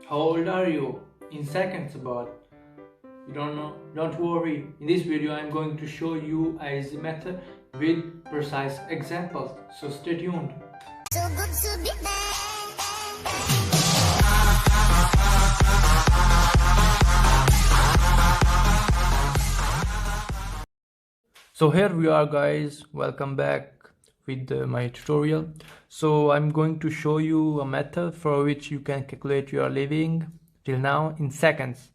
How old are you? In seconds about. You don't know? Don't worry. In this video I'm going to show you a easy method with precise examples. So stay tuned. So good to be So here we are guys, welcome back with my tutorial. So I'm going to show you a method for which you can calculate your living till now in seconds.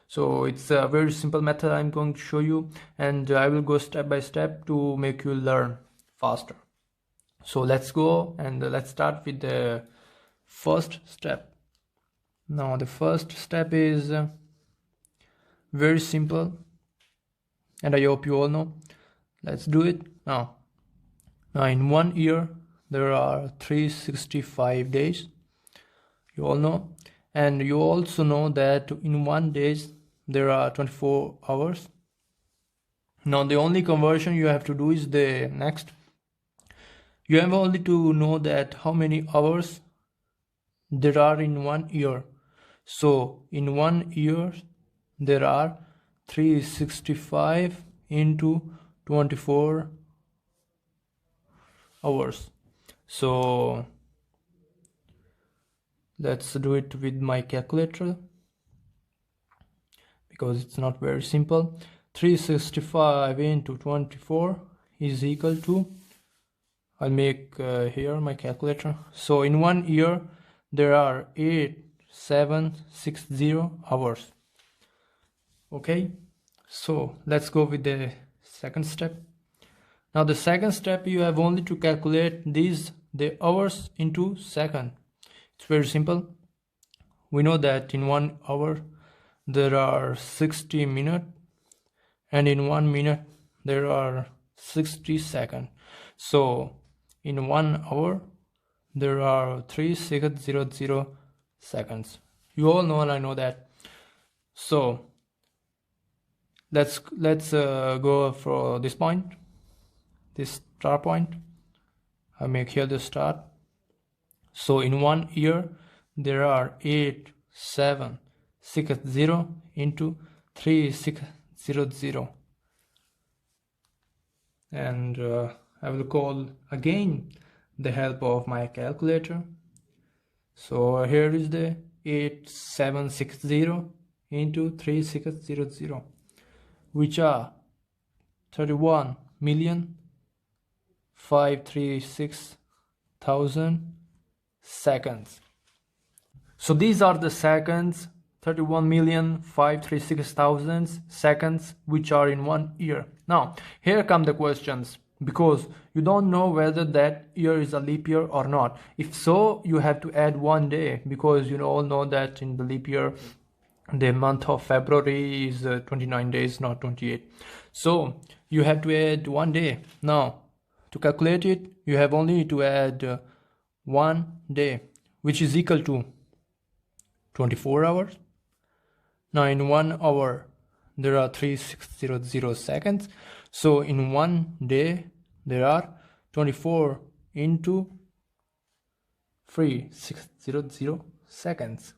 So it's a very simple method I'm going to show you, and I will go step by step to make you learn faster. So let's go and let's start with the first step. Now the first step is very simple, and I hope you all know. Let's do it now. Now in 1 year there are 365 days, you all know, and you also know that in 1 day there are 24 hours. Now the only conversion you have to do is the next. You have only to know that how many hours there are in 1 year. So in 1 year there are 365 into 24 hours. So let's do it with my calculator because it's not very simple. 365 into 24 is equal to, I'll make here my calculator. So in 1 year there are 8760 hours. Okay, so let's go with the second step. Now the second step, you have only to calculate the hours into second. It's very simple. We know that in 1 hour there are 60 minutes, and in 1 minute there are 60 seconds. So in 1 hour there are 3600 seconds. You all know, and I know that. So let's go for this point, this start point. I make here the start. So in 1 year there are 8760 into 3600, and I will call again the help of my calculator. So here is the 8760 into 3600, which are 31,536,000 seconds. So these are the seconds, 31,536,000 seconds, which are in 1 year. Now here come the questions, because you don't know whether that year is a leap year or not. If so, you have to add 1 day, because you all know that in the leap year the month of February is 29 days, not 28. So you have to add 1 day. Now to calculate it, you have only to add 1 day, which is equal to 24 hours. Now in 1 hour there are 3600 seconds. So in 1 day there are 24 into 3600 seconds.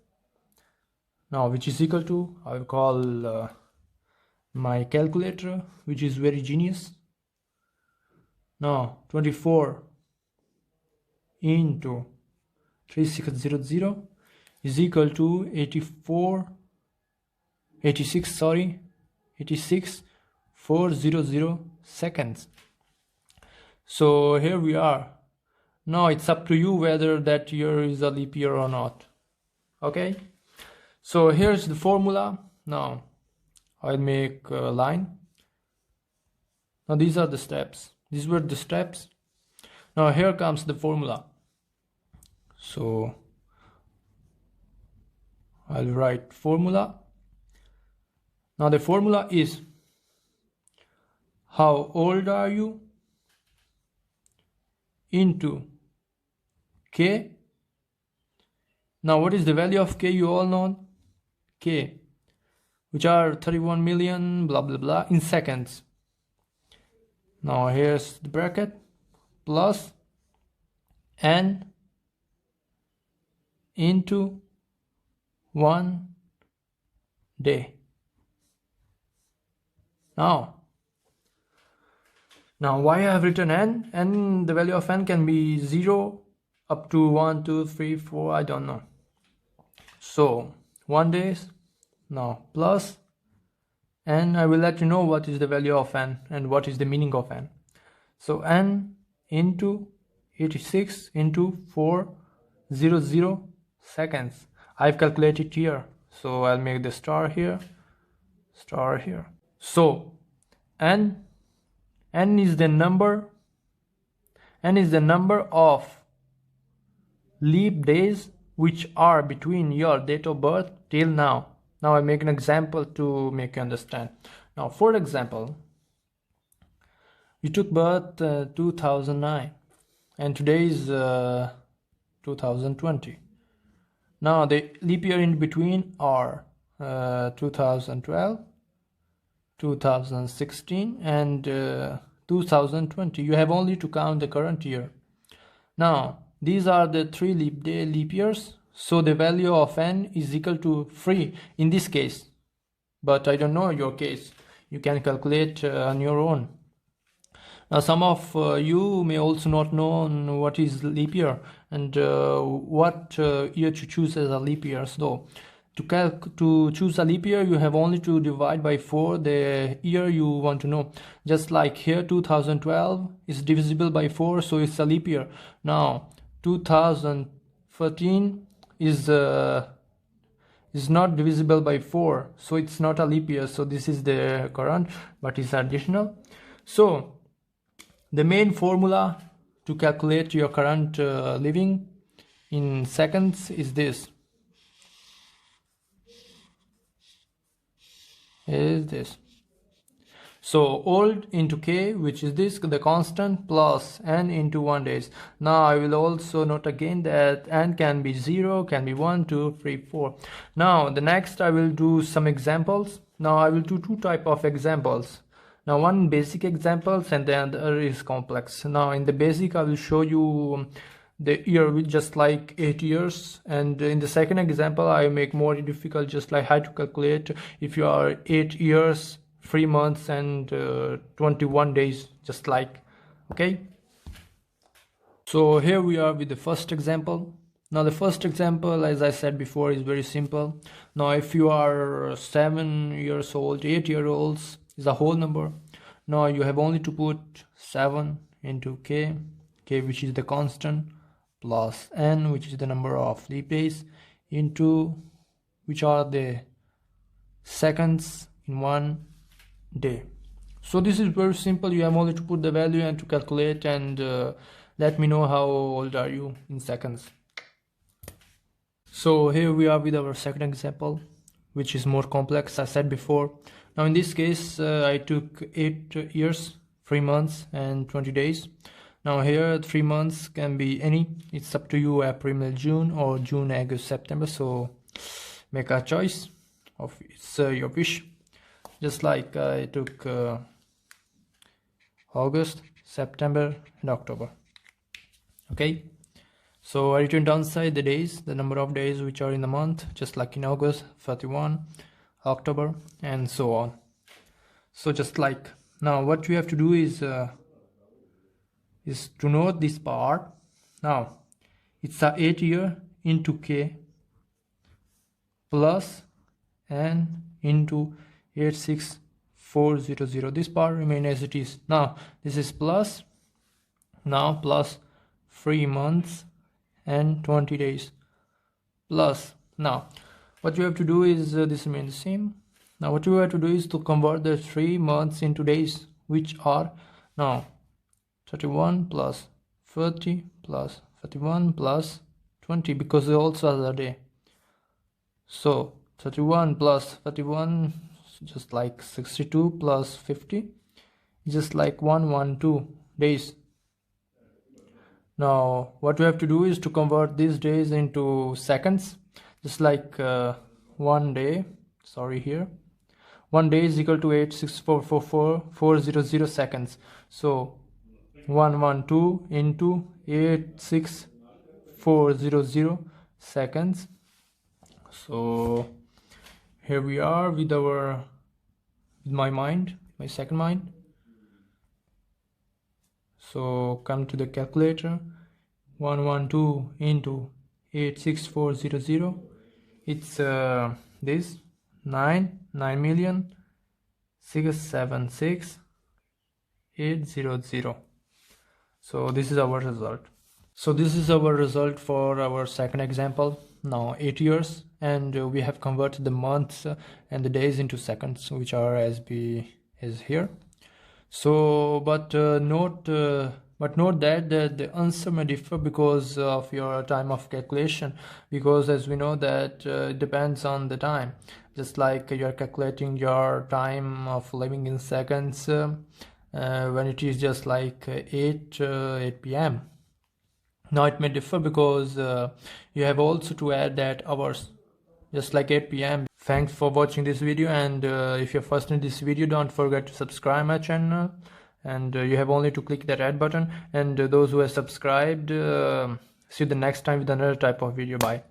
Now which is equal to, I will call my calculator, which is very genius. Now 24 into 3600 is equal to 86,400 seconds. So here we are. Now it's up to you whether that year is a leap year or not. Okay, so here's the formula. Now I'll make a line. Now these are the steps. These were the steps. Now here comes the formula. So I'll write formula. Now the formula is, how old are you into K. Now what is the value of K? You all know K, which are 31 million blah blah blah in seconds. Now here's the bracket plus n into 1 day. Now why I have written n? N, the value of n can be 0 up to 1, 2, 3, 4, I don't know. So 1 days. Now plus n, I will let you know what is the value of n and what is the meaning of n. So n into 86 into 400 seconds. I've calculated here, so I'll make the star here, star here. So n is the number of leap days which are between your date of birth till now. Now I make an example to make you understand. Now for example, you took birth 2009 and today is 2020. Now the leap year in between are 2012, 2016 and 2020. You have only to count the current year. Now these are the 3 leap years, so the value of n is equal to 3 in this case, but I don't know your case. You can calculate on your own. Now some of you may also not know what is leap year and what year to choose as a leap year. So to choose a leap year, you have only to divide by 4 the year you want to know. Just like here 2012 is divisible by 4, so it's a leap year. Now 2013 is not divisible by 4, so it's not a leap year. So this is the current, but it's additional. So the main formula to calculate your current living in seconds is this. So old into k, which is this, the constant, plus n into 1 days. Now I will also note again that n can be 0, can be 1, 2, 3, 4. Now the next I will do some examples. Now I will do 2 type of examples. Now one basic examples and the other is complex. Now in the basic I will show you the year with just like 8 years, and in the second example I make more difficult, just like how to calculate if you are 8 years, 3 months and 21 days, just like. Okay, so here we are with the first example. Now the first example, as I said before, is very simple. Now if you are 7 years old, 8-year-olds is a whole number. Now you have only to put 7 into k, which is the constant, plus n, which is the number of leap days, into which are the seconds in 1 day. So this is very simple. You have only to put the value and to calculate, and let me know how old are you in seconds. So here we are with our second example, which is more complex, I said before. Now in this case I took 8 years, 3 months and 20 days. Now here 3 months can be any, it's up to you, April, May, June, or June, August, September. So make a choice of, it's your wish. Just like I took August, September and October. Okay, so I written downside the days, the number of days which are in the month, just like in August 31, October, and so on. So just like, now what you have to do is to note this part. Now it's a 8 year into k plus n into 86400. This part remain as it is. Now this is plus, now plus 3 months and 20 days, plus. Now what you have to do is this remains the same. Now what you have to do is to convert the 3 months into days, which are now 31 plus 30 plus 31 plus 20, because they also has a day. So 31 plus 31, just like 62 plus 50, just like 112 days. Now what we have to do is to convert these days into seconds, just like 1 day, sorry, here 1 day is equal to 86444,400 seconds. So 112 into 86400 seconds. So here we are with my second mind. So come to the calculator. 112 into 86400, it's this 9,676,800. So this is our result. So this is our result for our second example. Now 8 years, and we have converted the months and the days into seconds, which are as is here. So but note that the answer may differ because of your time of calculation, because as we know that it depends on the time. Just like you're calculating your time of living in seconds when it is just like 8 p.m. Now it may differ because you have also to add that hours, just like 8 p.m. Thanks for watching this video, and if you're first in this video, don't forget to subscribe my channel, and you have only to click that red button. And those who have subscribed, see you the next time with another type of video. Bye.